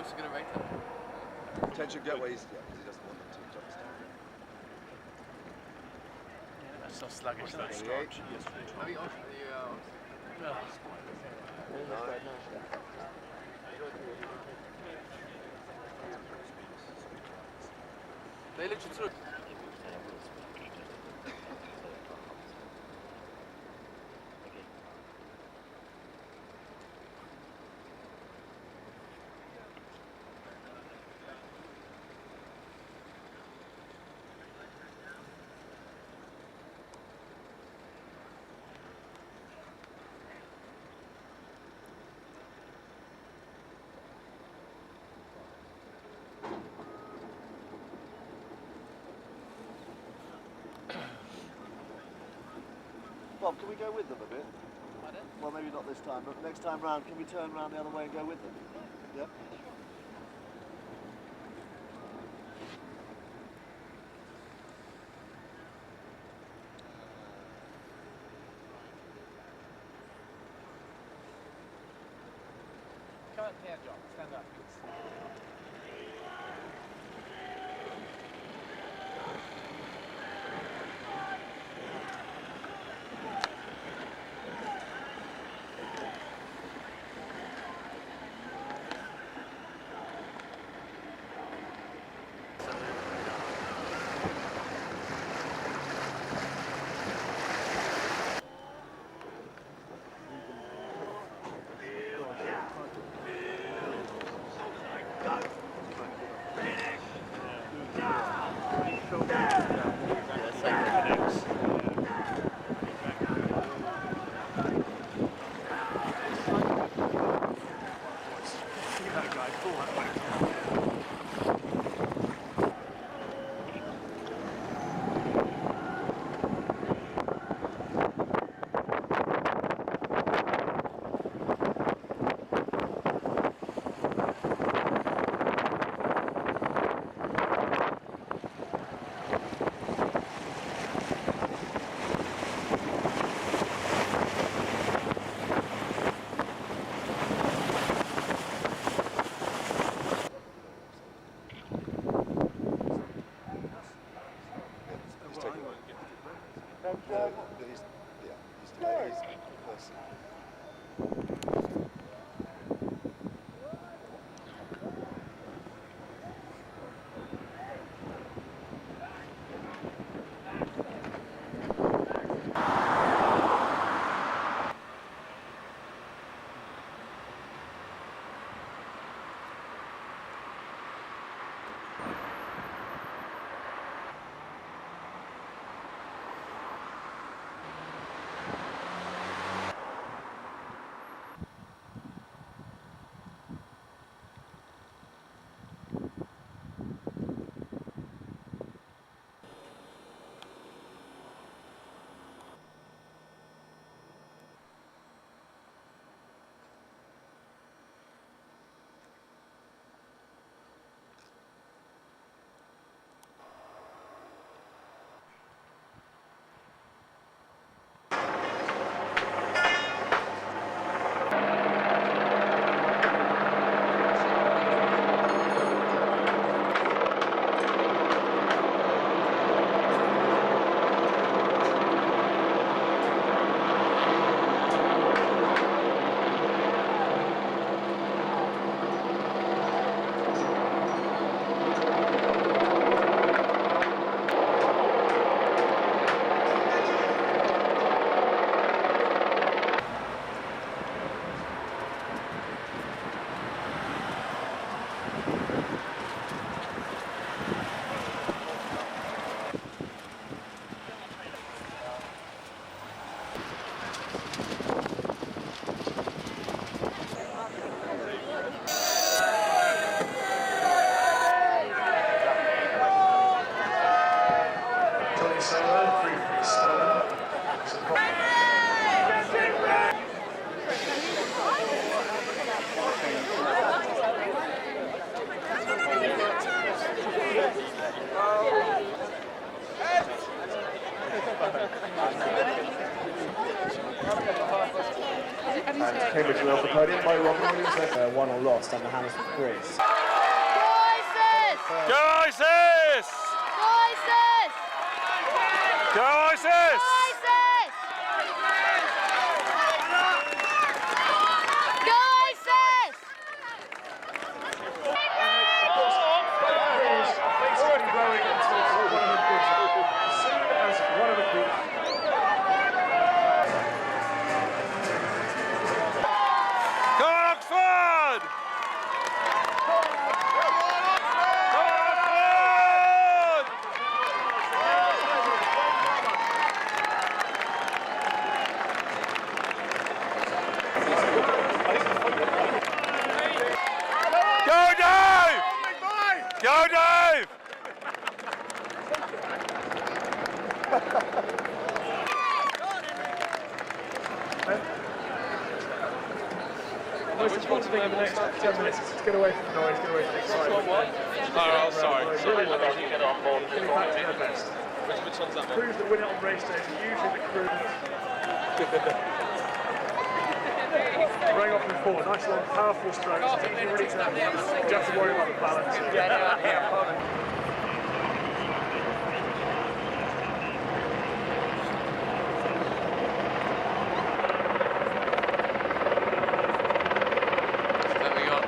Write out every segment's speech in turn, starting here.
What's he going to rate it? Attention gateways, yeah, because he doesn't want them to jump stand. Yeah, that's so sluggish, that What's start. that, Have you off the... Nee, ligt je terug. Bob, can we go with them a bit? Pardon? Well, maybe not this time, but next time round, can we turn round the other way and go with them? Yeah? Come up here, John. Stand up, please. He's taking one. But he's person. And Cambridge will off the podium by Robin Williams, 1-all lost on the hands of Chris. ISIS! Go ISIS! Go ISIS! ISIS! Go ISIS! It's already blowing until one of the groups. As soon as one of the groups. Go Oxford! Go Oxford! Go Dave! Go Dave! The most important thing in the next 10 minutes is to get away from the noise, get away from the excitement. Oh, sorry. Really well done. Getting back to their best. Crews that win it on race days are usually the crew running off in four. Nice long, powerful strokes. It's easy really to, you have to worry about the balance. There we go.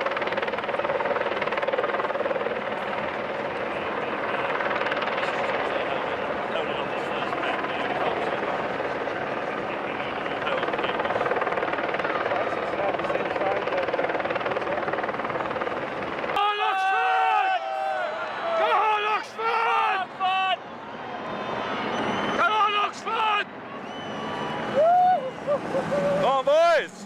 Come on, boys!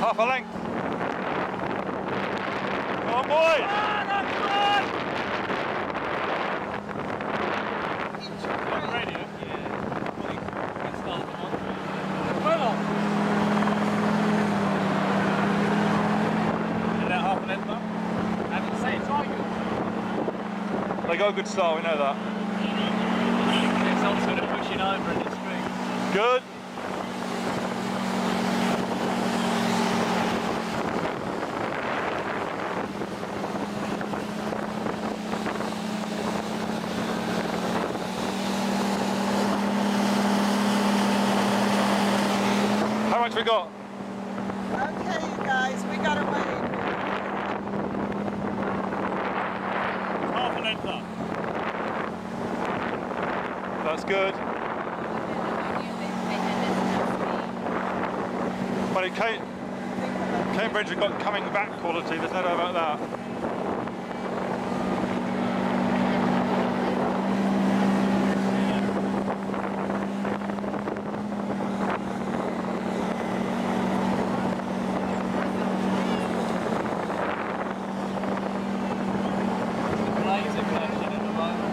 Half a length. Come on, boys! They got a good start, we know that. It's all sort of pushing over in the street. Good. How much we got? Okay, you guys, we gotta wait. Half an length up. That's good. But Cambridge have got coming back quality, there's no doubt about that. Laser collection at the moment.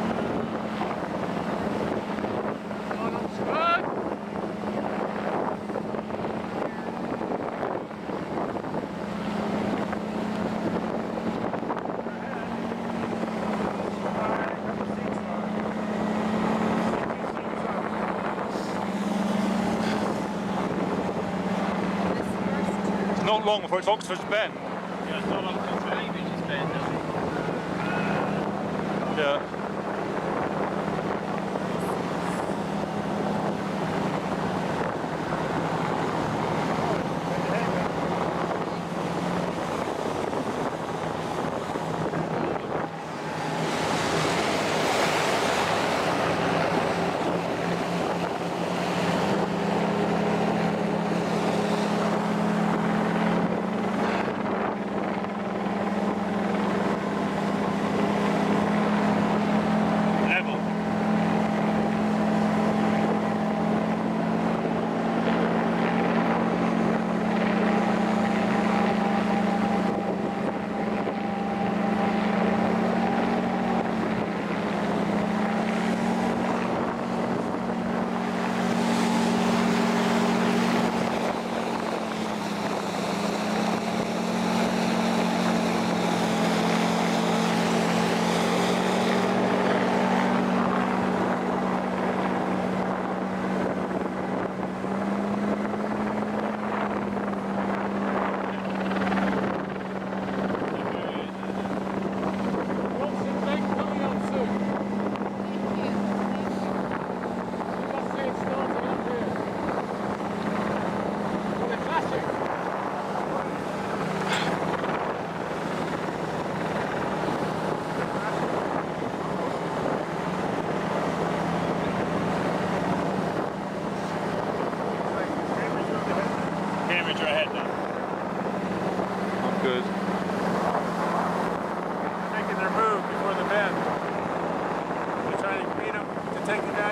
It's not long before it's Oxford's Bend. Yeah, it's not long since Cambridge's been. Yeah.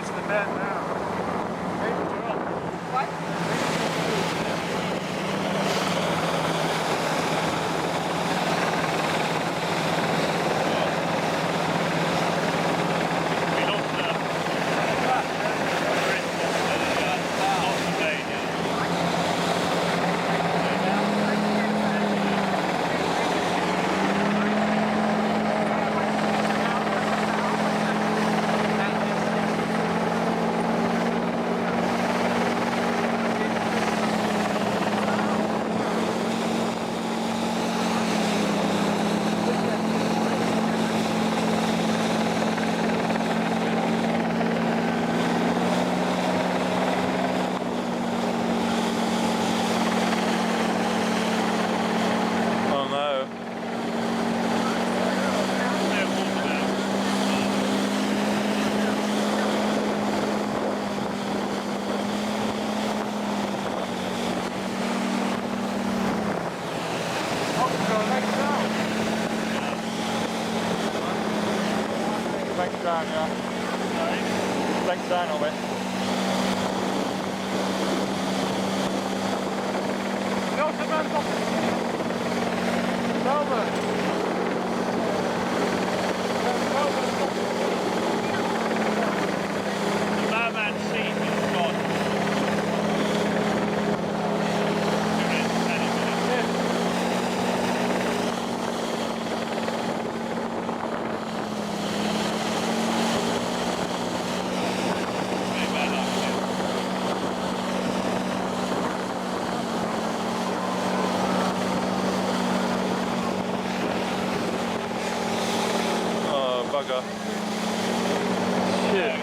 into the bend now. Oh no. Legs down, yeah. Legs down a bit. The barman's seat is gone. Oh, bugger. Shit.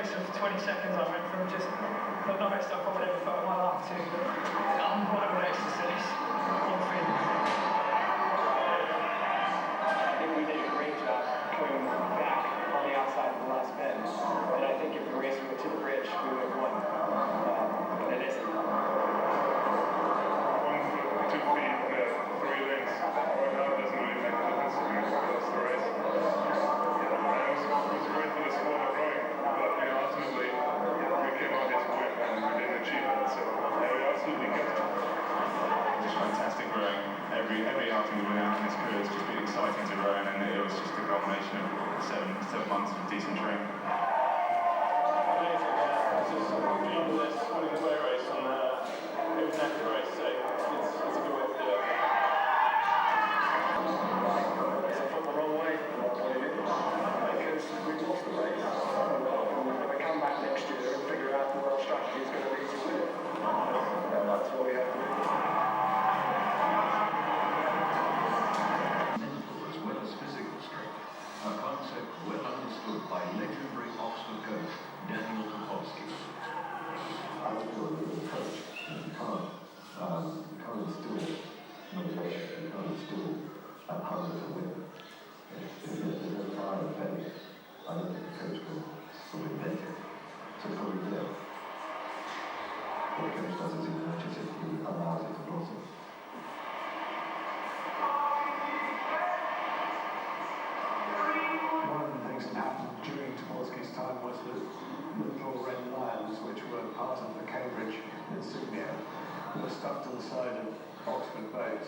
space of 20 seconds, I went from just the lowest I've probably ever felt in my life to unbridled ecstasy on fin. I think we did a great job coming back on the outside of the last bend. And I think if the race went to the bridge, we would have won. But it isn't. 1 foot, 2 feet, 3 lengths. Right now, it doesn't really make a difference to me across the race. It was great for the sport of rowing, but ultimately, we came out here to win and we didn't achieve that. So, we absolutely get it. Just fantastic rowing. Every outing we've been out in this career has just been exciting to row in, and it was just a combination of seven months of decent training. Winning the boat race on it was an active race, so it's a good way to do it. It's a foot the wrong way because we've lost the race. We're going to come back next year and figure out what our strategy is going to be to win it. And that's what we have to do. Mental as well as physical strength, a concept well understood by legendary Oxford coach Daniel Topolsky. I feel that as a coach, you can't instill motivation, you can't instill a hunger to win. If there's no fire and faith, I don't think a coach will invent it. So it's got to be there. What a coach does is he nurtures it, he allows it to blossom. One of the things that happened during Topolsky's time was that the little red lions, which were part of the Cambridge insignia, were stuck to the side of Oxford boats,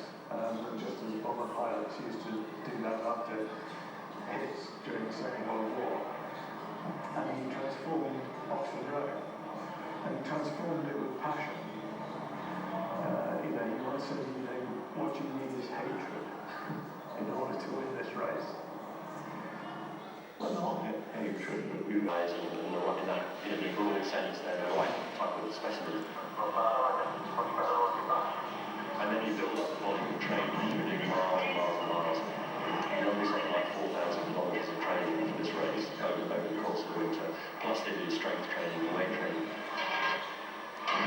just as bomber pilots used to do that after hits during the Second World War. And he transformed Oxford rowing, and he transformed it with passion. He once said, what you need is hatred in order to win this race. Well, not hatred, but we guys in the right in that in a broad sense, they're the right type of specimen. And then you build up the volume of training, you're doing miles and miles and miles. You know, there's something like 4,000 kilometres of training for this race over the course of the winter. Plus they do strength training and weight training.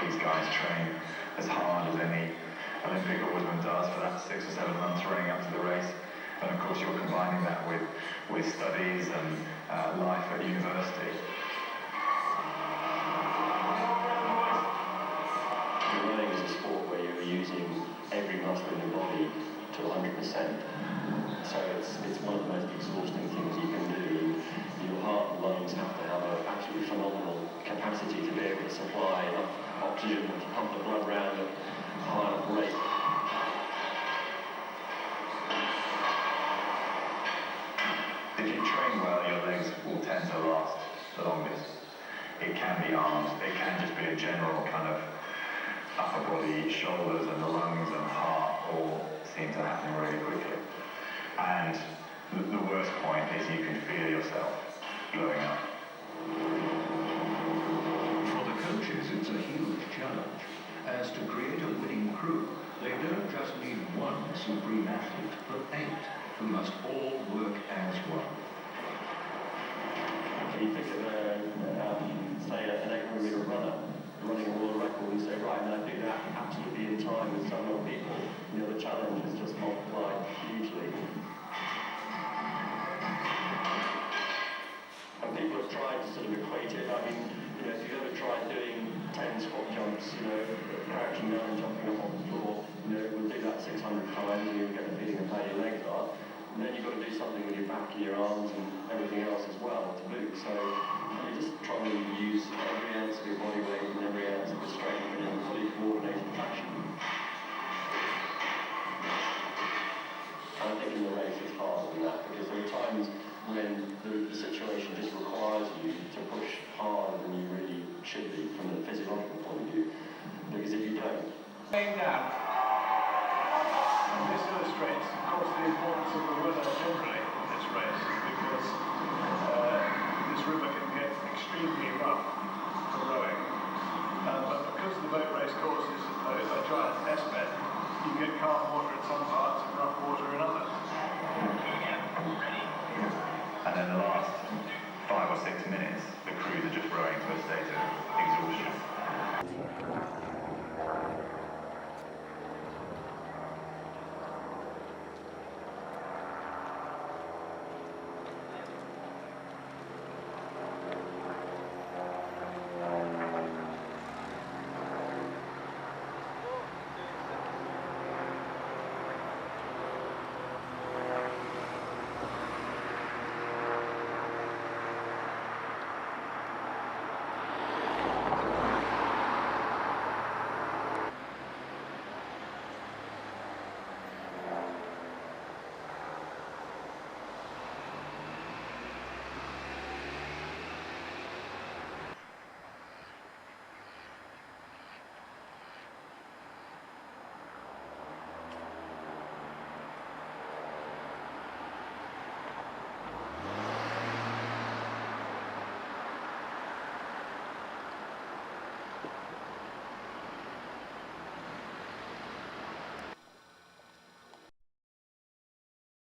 These guys train as hard as any Olympic oarsman does for that 6 or 7 months running up to the race. And of course you're combining that with studies and life at university. Rowing is a sport where you're using every muscle in your body to 100%. So it's one of the most exhausting things you can do. And your heart and lungs have to have an absolutely phenomenal capacity to be able to supply enough oxygen to pump the blood around at a high enough rate. If you train well, your legs will tend to last the longest. It can be arms, it can just be a general kind of upper body, shoulders and the lungs and heart all seem to happen really quickly. And the worst point is you can feel yourself blowing up. For the coaches, it's a huge challenge. As to create a winning crew, they don't just need one supreme athlete, but 8 who must all work as one. When you think of say an 800-metre runner running a world record and say, right, now do that absolutely in time with some other people, the challenge is just multiplied hugely. And people have tried to sort of equate it. I mean, if you've ever tried doing 10 squat jumps, crouching down and jumping up on the floor, we'll do that 600 times and you'll get the feeling of how your legs are. And then you've got to do something with your back and your arms and everything else as well to boot. So you're just trying to use every ounce of your body weight and every ounce of your strength in a fully coordinated fashion. And I think in the race it's harder than that because there are times when the situation just requires you to push harder than you really should be from a physiological point of view. Because if you don't... Laying down. And this illustrates, of course, the importance of the weather generally in this race because this river can get extremely rough for rowing. But because the boat race course is a giant test bed, you get calm water in some parts and rough water in others. And then the last 5 or 6 minutes, the crews are just